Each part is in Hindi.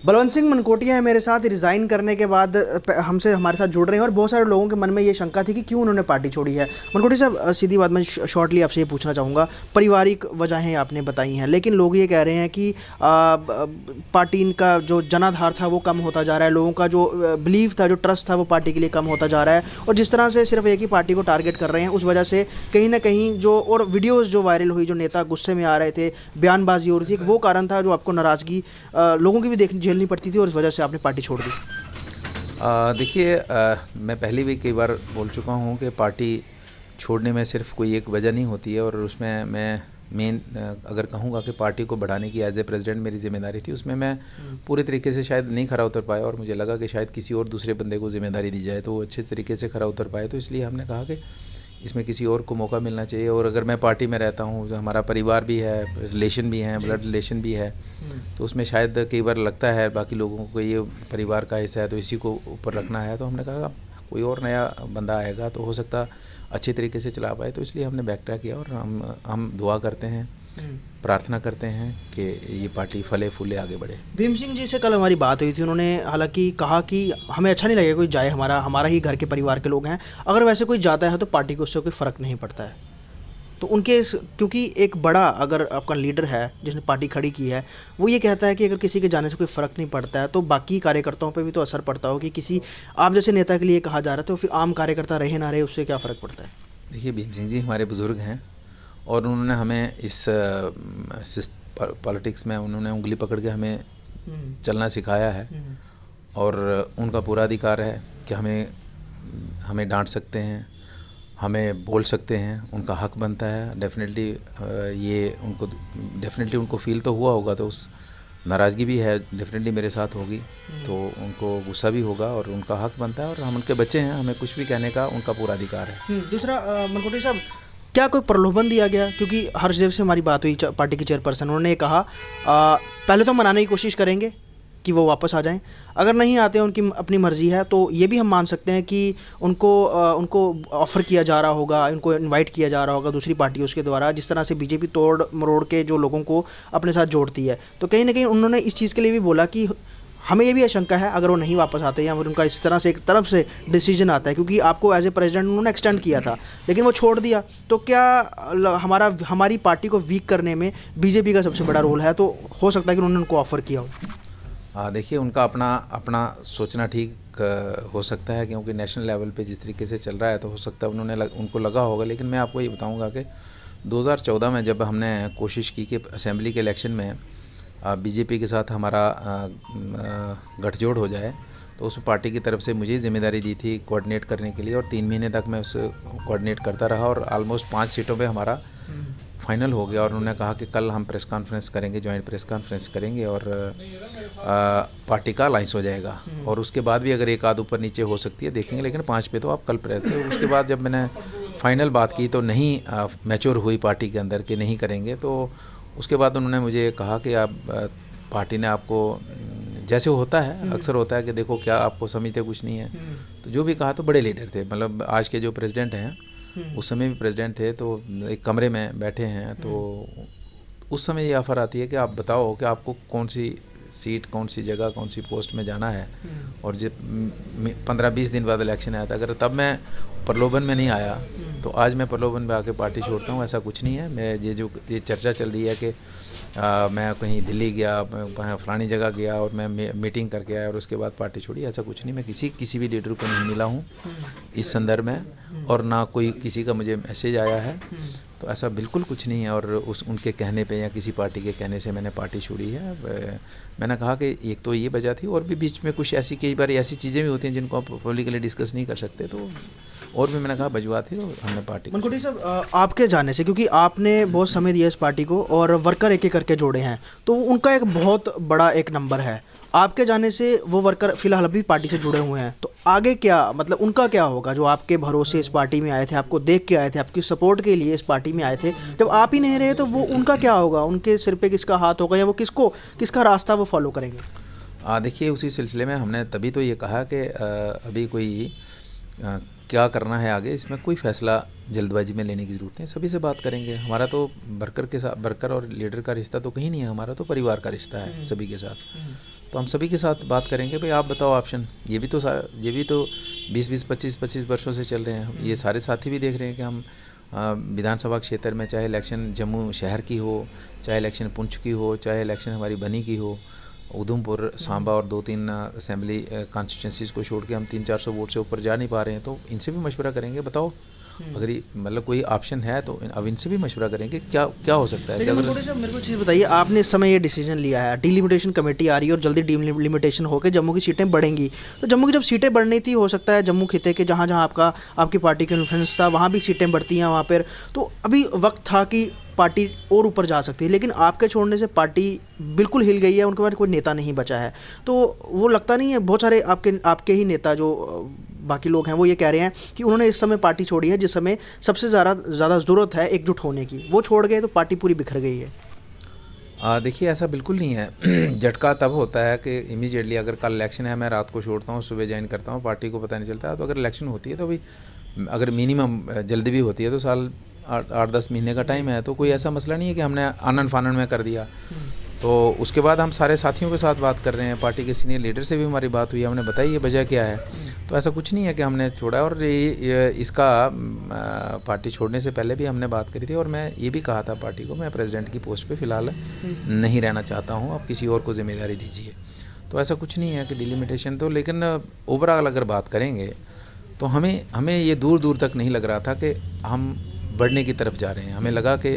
बलवंत सिंह मनकोटिया है मेरे साथ। रिज़ाइन करने के बाद हमसे हमारे साथ जुड़ रहे हैं और बहुत सारे लोगों के मन में ये शंका थी कि क्यों उन्होंने पार्टी छोड़ी है। मनकोटिया साहब, सीधी बात मैं शॉर्टली आपसे ये पूछना चाहूँगा। पारिवारिक वजहें आपने बताई हैं, लेकिन लोग ये कह रहे हैं कि पार्टी इनका जो जनाधार था वो कम होता जा रहा है, लोगों का जो बिलीव था, जो ट्रस्ट था वो पार्टी के लिए कम होता जा रहा है, और जिस तरह से सिर्फ एक ही पार्टी को टारगेट कर रहे हैं उस वजह से कहीं ना कहीं जो और वीडियोज़ जो वायरल हुई, जो नेता गुस्से में आ रहे थे, बयानबाजी हो रही थी, वो कारण था जो आपको नाराज़गी लोगों की भी देखनी झेलनी पड़ती थी और इस वजह से आपने पार्टी छोड़ दी। देखिए, मैं पहले भी कई बार बोल चुका हूँ कि पार्टी छोड़ने में सिर्फ कोई एक वजह नहीं होती है, और उसमें मैं मेन अगर कहूँगा कि पार्टी को बढ़ाने की एज ए प्रेसिडेंट मेरी जिम्मेदारी थी, उसमें मैं पूरे तरीके से शायद नहीं खरा उतर पाया, और मुझे लगा कि शायद किसी और दूसरे बंदे को जिम्मेदारी दी जाए तो वो अच्छे तरीके से खरा उतर पाए। तो इसलिए हमने कहा कि इसमें किसी और को मौका मिलना चाहिए। और अगर मैं पार्टी में रहता हूँ, जो हमारा परिवार भी है, रिलेशन भी हैं, ब्लड रिलेशन भी है, तो उसमें शायद कई बार लगता है बाकी लोगों को ये परिवार का हिस्सा है तो इसी को ऊपर रखना है। तो हमने कहा कोई और नया बंदा आएगा तो हो सकता अच्छे तरीके से चला पाए, तो इसलिए हमने बैक ट्रैक किया। और हम दुआ करते हैं, प्रार्थना करते हैं कि ये पार्टी फले फूले आगे बढ़े। भीम सिंह जी से कल हमारी बात हुई थी, उन्होंने हालांकि कहा कि हमें अच्छा नहीं लगेगा कोई जाए, हमारा हमारा ही घर के परिवार के लोग हैं, अगर वैसे कोई जाता है तो पार्टी को उससे कोई फ़र्क नहीं पड़ता है। तो उनके क्योंकि एक बड़ा अगर आपका लीडर है जिसने पार्टी खड़ी की है, वो ये कहता है कि अगर किसी के जाने से कोई फ़र्क नहीं पड़ता है तो बाकी कार्यकर्ताओं पे भी तो असर पड़ता हो कि किसी आप जैसे नेता के लिए कहा जा रहा है तो फिर आम कार्यकर्ता रहे ना रहे उससे क्या फ़र्क पड़ता है। देखिए, भीम सिंह जी हमारे बुज़ुर्ग हैं, और उन्होंने हमें इस पॉलिटिक्स में उन्होंने उंगली पकड़ के हमें चलना सिखाया है, और उनका पूरा अधिकार है कि हमें हमें डांट सकते हैं, हमें बोल सकते हैं, उनका हक बनता है। डेफिनेटली ये उनको फ़ील तो हुआ होगा, तो उस नाराज़गी भी है, डेफिनेटली मेरे साथ होगी, तो उनको गुस्सा भी होगा, और उनका हक बनता है, और हम उनके बच्चे हैं, हमें कुछ भी कहने का उनका पूरा अधिकार है। दूसरा, मनकोटिया साहब, क्या कोई प्रलोभन दिया गया? क्योंकि हर्षदेव से हमारी बात हुई, पार्टी के चेयरपर्सन, उन्होंने कहा पहले तो मनाने की कोशिश करेंगे कि वो वापस आ जाएं, अगर नहीं आते उनकी अपनी मर्ज़ी है, तो ये भी हम मान सकते हैं कि उनको ऑफ़र किया जा रहा होगा, उनको इनवाइट किया जा रहा होगा दूसरी पार्टियों के द्वारा, जिस तरह से बीजेपी तोड़ मरोड़ के जो लोगों को अपने साथ जोड़ती है। तो कहीं ना कहीं उन्होंने इस चीज़ के लिए भी बोला कि हमें ये भी आशंका है अगर वो नहीं वापस आते या फिर उनका इस तरह से एक तरफ से डिसीजन आता है, क्योंकि आपको एज ए प्रेसिडेंट उन्होंने एक्सटेंड किया था लेकिन वो छोड़ दिया, तो क्या हमारी पार्टी को वीक करने में बीजेपी का सबसे बड़ा रोल है? तो हो सकता है कि उन्होंने उनको ऑफ़र किया हो। हाँ, देखिए, उनका अपना अपना सोचना ठीक हो सकता है, क्योंकि नेशनल लेवल पे जिस तरीके से चल रहा है तो हो सकता है उनको लगा होगा। लेकिन मैं आपको ये बताऊंगा कि 2014 में जब हमने कोशिश की कि असेंबली के इलेक्शन में बीजेपी के साथ हमारा गठजोड़ हो जाए, तो उस पार्टी की तरफ से मुझे जिम्मेदारी दी थी कोऑर्डिनेट करने के लिए, और 3 महीने तक मैं उसे कोऑर्डिनेट करता रहा, और ऑलमोस्ट 5 सीटों पे हमारा फाइनल हो गया। और उन्होंने कहा कि कल हम प्रेस कॉन्फ्रेंस करेंगे, जॉइंट प्रेस कॉन्फ्रेंस करेंगे, और पार्टी का अलाइंस हो जाएगा, और उसके बाद भी अगर एक आध ऊपर नीचे हो सकती है देखेंगे, लेकिन 5 पे तो आप कल प्रेस थे। उसके बाद जब मैंने फाइनल बात की तो नहीं मैच्योर हुई पार्टी के अंदर कि नहीं करेंगे, तो उसके बाद उन्होंने मुझे कहा कि आप पार्टी ने आपको जैसे होता है, अक्सर होता है कि देखो क्या आपको समझते कुछ नहीं है, तो जो भी कहा, तो बड़े लीडर थे, मतलब आज के जो प्रेसिडेंट हैं उस समय भी प्रेसिडेंट थे, तो एक कमरे में बैठे हैं, तो उस समय ये ऑफ़र आती है कि आप बताओ कि आपको कौन सी सीट, कौन सी जगह, कौन सी पोस्ट में जाना है, और जब 15-20 दिन बाद इलेक्शन आया था, अगर तब मैं प्रलोभन में नहीं आया तो आज मैं प्रलोभन में आके पार्टी छोड़ता हूँ, ऐसा कुछ नहीं है। मैं ये चर्चा चल रही है कि मैं कहीं दिल्ली गया, मैं फलानी जगह गया और मैं मीटिंग करके आया और उसके बाद पार्टी छोड़ी, ऐसा कुछ नहीं। मैं किसी भी लीडर को नहीं मिला हूँ इस संदर्भ में, और ना कोई किसी का मुझे मैसेज आया है, तो ऐसा बिल्कुल कुछ नहीं है। और उनके कहने पे या किसी पार्टी के कहने से मैंने पार्टी छोड़ी है। मैंने कहा कि एक तो ये वजह थी, और भी बीच में कुछ ऐसी कई बार ऐसी चीज़ें भी होती हैं जिनको आप पब्लिकली डिस्कस नहीं कर सकते, तो और भी मैंने कहा वजह थी, और हमने पार्टी। मनकोटिया साहब, आपके जाने से, क्योंकि आपने बहुत समय दिया इस पार्टी को और वर्कर एक एक करके जोड़े हैं, तो उनका एक बहुत बड़ा एक नंबर है, आपके जाने से वो वर्कर फिलहाल अभी पार्टी से जुड़े हुए हैं, तो आगे क्या, मतलब उनका क्या होगा जो आपके भरोसे इस पार्टी में आए थे, आपको देख के आए थे, आपकी सपोर्ट के लिए इस पार्टी में आए थे, जब आप ही नहीं रहे तो वो उनका क्या होगा? उनके सिर पे किसका हाथ होगा, या वो किसका रास्ता वो फॉलो करेंगे? देखिए, उसी सिलसिले में हमने तभी तो ये कहा कि अभी कोई क्या करना है आगे, इसमें कोई फ़ैसला जल्दबाजी में लेने की ज़रूरत नहीं, सभी से बात करेंगे। हमारा तो वर्कर और लीडर का रिश्ता तो कहीं नहीं है, हमारा तो परिवार का रिश्ता है सभी के साथ। तो हम सभी के साथ बात करेंगे, भाई आप बताओ ऑप्शन। ये भी तो 20-20, 25-25 वर्षों से चल रहे हैं। ये सारे साथी भी देख रहे हैं कि हम विधानसभा क्षेत्र में, चाहे इलेक्शन जम्मू शहर की हो, चाहे इलेक्शन पुंछ की हो, चाहे इलेक्शन हमारी बनी की हो, उधमपुर, सांबा और 2-3 असेंबली कॉन्स्टिट्यूंसीज़ को छोड़ के हम 300-400 वोट से ऊपर जा नहीं पा रहे हैं। तो इनसे भी मशवरा करेंगे, बताओ अगर ये मतलब कोई ऑप्शन है तो अब इनसे भी मशवरा करेंगे क्या क्या हो सकता है। लेकिन थोड़ा सा मेरे को चीज़ बताइए, आपने इस समय ये डिसीजन लिया है, डिलिमिटेशन कमेटी आ रही है और जल्दी डिलिमिटेशन होकर जम्मू की सीटें बढ़ेंगी, तो जम्मू की जब सीटें बढ़नी थी, हो सकता है जम्मू खिते के जहाँ जहाँ आपकी पार्टी का इन्फ्लुएंस था वहाँ भी सीटें बढ़ती हैं वहाँ पर, तो अभी वक्त था कि पार्टी और ऊपर जा सकती है। लेकिन आपके छोड़ने से पार्टी बिल्कुल हिल गई है, उनके पास कोई नेता नहीं बचा है। तो वो लगता नहीं है, बहुत सारे आपके ही नेता जो बाकी लोग हैं वो ये कह रहे हैं कि उन्होंने इस समय पार्टी छोड़ी है जिस समय सबसे ज़्यादा ज़रूरत है एकजुट होने की, वो छोड़ गए तो पार्टी पूरी बिखर गई है। देखिए ऐसा बिल्कुल नहीं है। झटका तब होता है कि इमीडिएटली अगर कल इलेक्शन है, मैं रात को छोड़ता हूँ, सुबह ज्वाइन करता हूँ, पार्टी को पता नहीं चलता। तो अगर इलेक्शन होती है तो भाई अगर मिनिमम जल्दी भी होती है तो साल 8-10 महीने का टाइम है, तो कोई ऐसा मसला नहीं है कि हमने आनन फानन में कर दिया। तो उसके बाद हम सारे साथियों के साथ बात कर रहे हैं, पार्टी के सीनियर लीडर से भी हमारी बात हुई है, हमने बताई ये वजह क्या है। तो ऐसा कुछ नहीं है कि हमने छोड़ा, और इसका पार्टी छोड़ने से पहले भी हमने बात करी थी और मैं ये भी कहा था पार्टी को, मैं प्रेसिडेंट की पोस्ट पे फ़िलहाल नहीं रहना चाहता हूँ, अब किसी और को जिम्मेदारी दीजिए। तो ऐसा कुछ नहीं है कि डिलिमिटेशन, तो लेकिन ओवरऑल अगर बात करेंगे तो हमें ये दूर दूर तक नहीं लग रहा था कि हम बढ़ने की तरफ जा रहे हैं। हमें लगा कि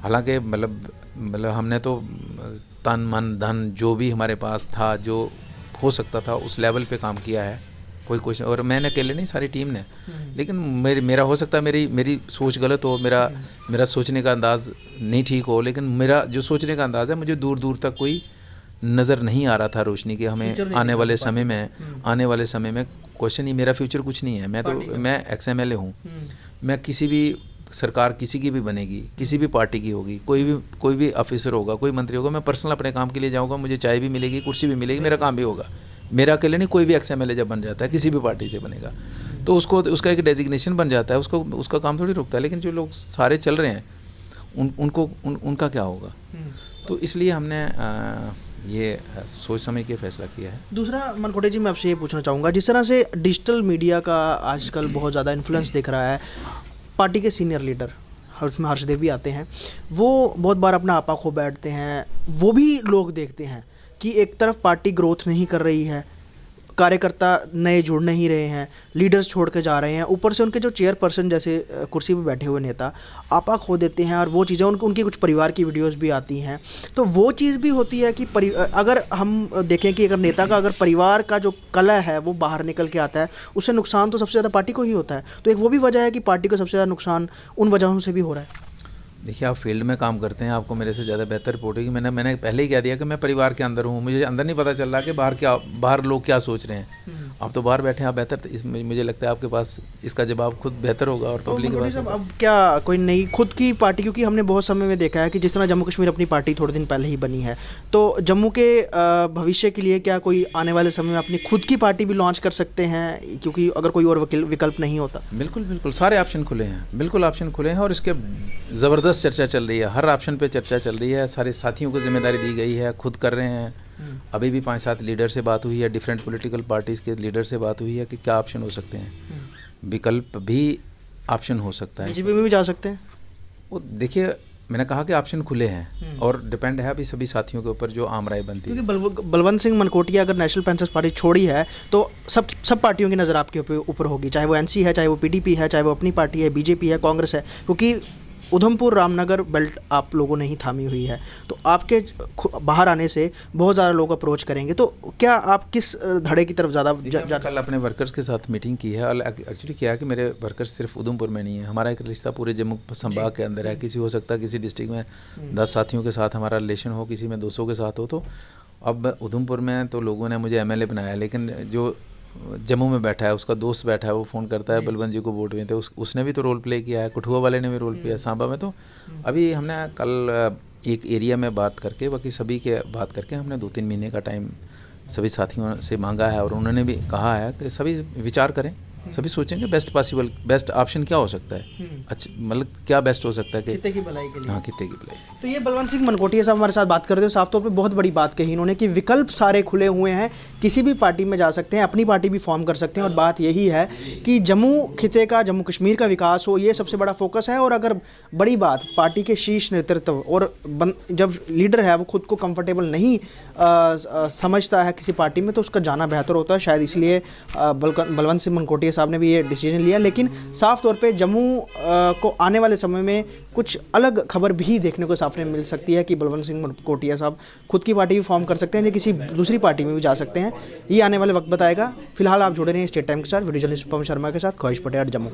हालांकि मतलब हमने तो तन मन धन जो भी हमारे पास था, जो हो सकता था उस लेवल पे काम किया है। कोई क्वेश्चन, और मैंने अकेले नहीं, सारी टीम ने। लेकिन मेरा हो सकता है मेरी सोच गलत हो, मेरा सोचने का अंदाज़ नहीं ठीक हो, लेकिन मेरा जो सोचने का अंदाज़ है, मुझे दूर दूर तक कोई नज़र नहीं आ रहा था रोशनी की हमें आने वाले समय में क्वेश्चन ही। मेरा फ्यूचर कुछ नहीं है, मैं XMLA हूँ। मैं किसी भी सरकार किसी की भी बनेगी, किसी भी पार्टी की होगी, कोई भी ऑफिसर होगा, कोई मंत्री होगा, मैं पर्सनल अपने काम के लिए जाऊँगा, मुझे चाय भी मिलेगी, कुर्सी भी मिलेगी, मेरा काम भी होगा। मेरा अकेले नहीं, कोई भी XMLA जब बन जाता है किसी भी पार्टी से बनेगा तो उसका एक डेजिग्नेशन बन जाता है, उसका काम थोड़ी रुकता है। लेकिन जो लोग सारे चल रहे हैं उनका क्या होगा। तो इसलिए हमने ये सोच समझ के फैसला किया है। दूसरा मनकोटे जी, मैं आपसे ये पूछना चाहूँगा, जिस तरह से डिजिटल मीडिया का आजकल बहुत ज़्यादा इन्फ्लुएंस दिख रहा है, पार्टी के सीनियर लीडर उसमें हर्षदेव भी आते हैं, वो बहुत बार अपना आपा खो बैठते हैं। वो भी लोग देखते हैं कि एक तरफ पार्टी ग्रोथ नहीं कर रही है, कार्यकर्ता नए जुड़ नहीं रहे हैं, लीडर्स छोड़ के जा रहे हैं, ऊपर से उनके जो चेयरपर्सन जैसे कुर्सी पे बैठे हुए नेता आपा खो देते हैं, और वो चीज़ें उनकी कुछ परिवार की वीडियोस भी आती हैं। तो वो चीज़ भी होती है कि अगर हम देखें कि अगर नेता का अगर परिवार का जो कलह है वो बाहर निकल के आता है, उससे नुकसान तो सबसे ज़्यादा पार्टी को ही होता है। तो एक वो भी वजह है कि पार्टी को सबसे ज़्यादा नुकसान उन वजहों से भी हो रहा है। देखिए, आप फील्ड में काम करते हैं, आपको मेरे से ज़्यादा बेहतर रिपोर्ट होगी। मैंने पहले ही कह दिया कि मैं परिवार के अंदर हूँ, मुझे अंदर नहीं पता चल रहा कि बाहर लोग क्या सोच रहे हैं। आप तो बाहर बैठे हैं, आप बेहतर, मुझे लगता है आपके पास इसका जवाब खुद बेहतर होगा और पब्लिक के पास। अब क्या कोई नई खुद की पार्टी, क्योंकि हमने बहुत समय में देखा है कि जिस तरह जम्मू कश्मीर अपनी पार्टी थोड़े दिन पहले ही बनी है, तो जम्मू के भविष्य के लिए क्या कोई आने वाले समय में अपनी खुद की पार्टी भी लॉन्च कर सकते हैं, क्योंकि अगर कोई और विकल्प नहीं होता? बिल्कुल सारे ऑप्शन खुले हैं, बिल्कुल ऑप्शन खुले हैं, और इसके ज़बरदस्त चर्चा चल रही है, हर ऑप्शन पे चर्चा चल रही है। सारे साथियों को जिम्मेदारी दी गई है, खुद कर रहे हैं। अभी भी 5-7 लीडर से बात हुई है, डिफरेंट पॉलिटिकल पार्टीज़ के लीडर से बात हुई है कि क्या ऑप्शन हो सकते हैं, विकल्प भी ऑप्शन हो सकता है। बीजेपी में भी जा सकते हैं। वो देखिए, मैंने कहा कि ऑप्शन खुले हैं और डिपेंड है अभी सभी साथियों के ऊपर जो आम राय बनती है। क्योंकि बलवंत सिंह मनकोटिया अगर नेशनल पेंशनर्स पार्टी छोड़ी है तो सब पार्टियों की नज़र आपके ऊपर होगी, चाहे वो NC है, चाहे वो PDP है, चाहे वो अपनी पार्टी है, BJP है, कांग्रेस है, क्योंकि उधमपुर रामनगर बेल्ट आप लोगों ने ही थामी हुई है। तो आपके बाहर आने से बहुत ज़्यादा लोग अप्रोच करेंगे, तो क्या आप किस धड़े की तरफ ज़्यादा कल अपने वर्कर्स के साथ मीटिंग की है। एक्चुअली क्या है कि मेरे वर्कर्स सिर्फ उधमपुर में नहीं है, हमारा एक रिश्ता पूरे जम्मू संभाग के अंदर है। किसी हो सकता है किसी डिस्ट्रिक्ट में 10 साथियों के साथ हमारा रिलेशन हो, किसी में 200 के साथ हो। तो अब उधमपुर में तो लोगों ने मुझे MLA बनाया, लेकिन जो जम्मू में बैठा है, उसका दोस्त बैठा है, वो फ़ोन करता है बलवंत जी को वोट में, तो उसने भी तो रोल प्ले किया है, कठुआ वाले ने भी रोल किया है, सांबा में। तो अभी हमने कल एक एरिया में बात करके, बाकी सभी के बात करके, हमने 2-3 महीने का टाइम सभी साथियों से मांगा है, और उन्होंने भी कहा है कि सभी विचार करें, सभी सोचेंगे बेस्ट पॉसिबल, बेस्ट ऑप्शन क्या हो सकता है, अच्छा मतलब क्या बेस्ट हो सकता है कि खित्ते की भलाई के लिए। हाँ खित्ते की भलाई। तो ये बलवंत सिंह मनकोटिया साहब हमारे साथ बात कर रहे थे, साफ तौर पे बहुत बड़ी बात कही इन्होंने कि विकल्प सारे खुले हुए हैं, किसी भी पार्टी में जा सकते हैं, अपनी पार्टी भी फॉर्म कर सकते हैं, और बात यही है कि जम्मू खित्ते का, जम्मू कश्मीर का विकास हो, ये सबसे बड़ा फोकस है। और अगर बड़ी बात पार्टी के शीर्ष नेतृत्व और जब लीडर है वो खुद को कंफर्टेबल नहीं समझता है किसी पार्टी में, तो उसका जाना बेहतर होता है। शायद इसलिए बलवंत सिंह मनकोटिया साहब ने भी ये डिसीजन लिया। लेकिन साफ तौर पे जम्मू को आने वाले समय में कुछ अलग खबर भी देखने को सामने मिल सकती है कि बलवंत सिंह मनकोटिया साहब खुद की पार्टी भी फॉर्म कर सकते हैं या किसी दूसरी पार्टी में भी जा सकते हैं। ये आने वाले वक्त बताएगा। फिलहाल आप जुड़े रहे हैं स्टेट टाइम के साथ। वीडियो जर्नलिस्ट पवन शर्मा के साथ, ख्वाहिश पटेल, जम्मू।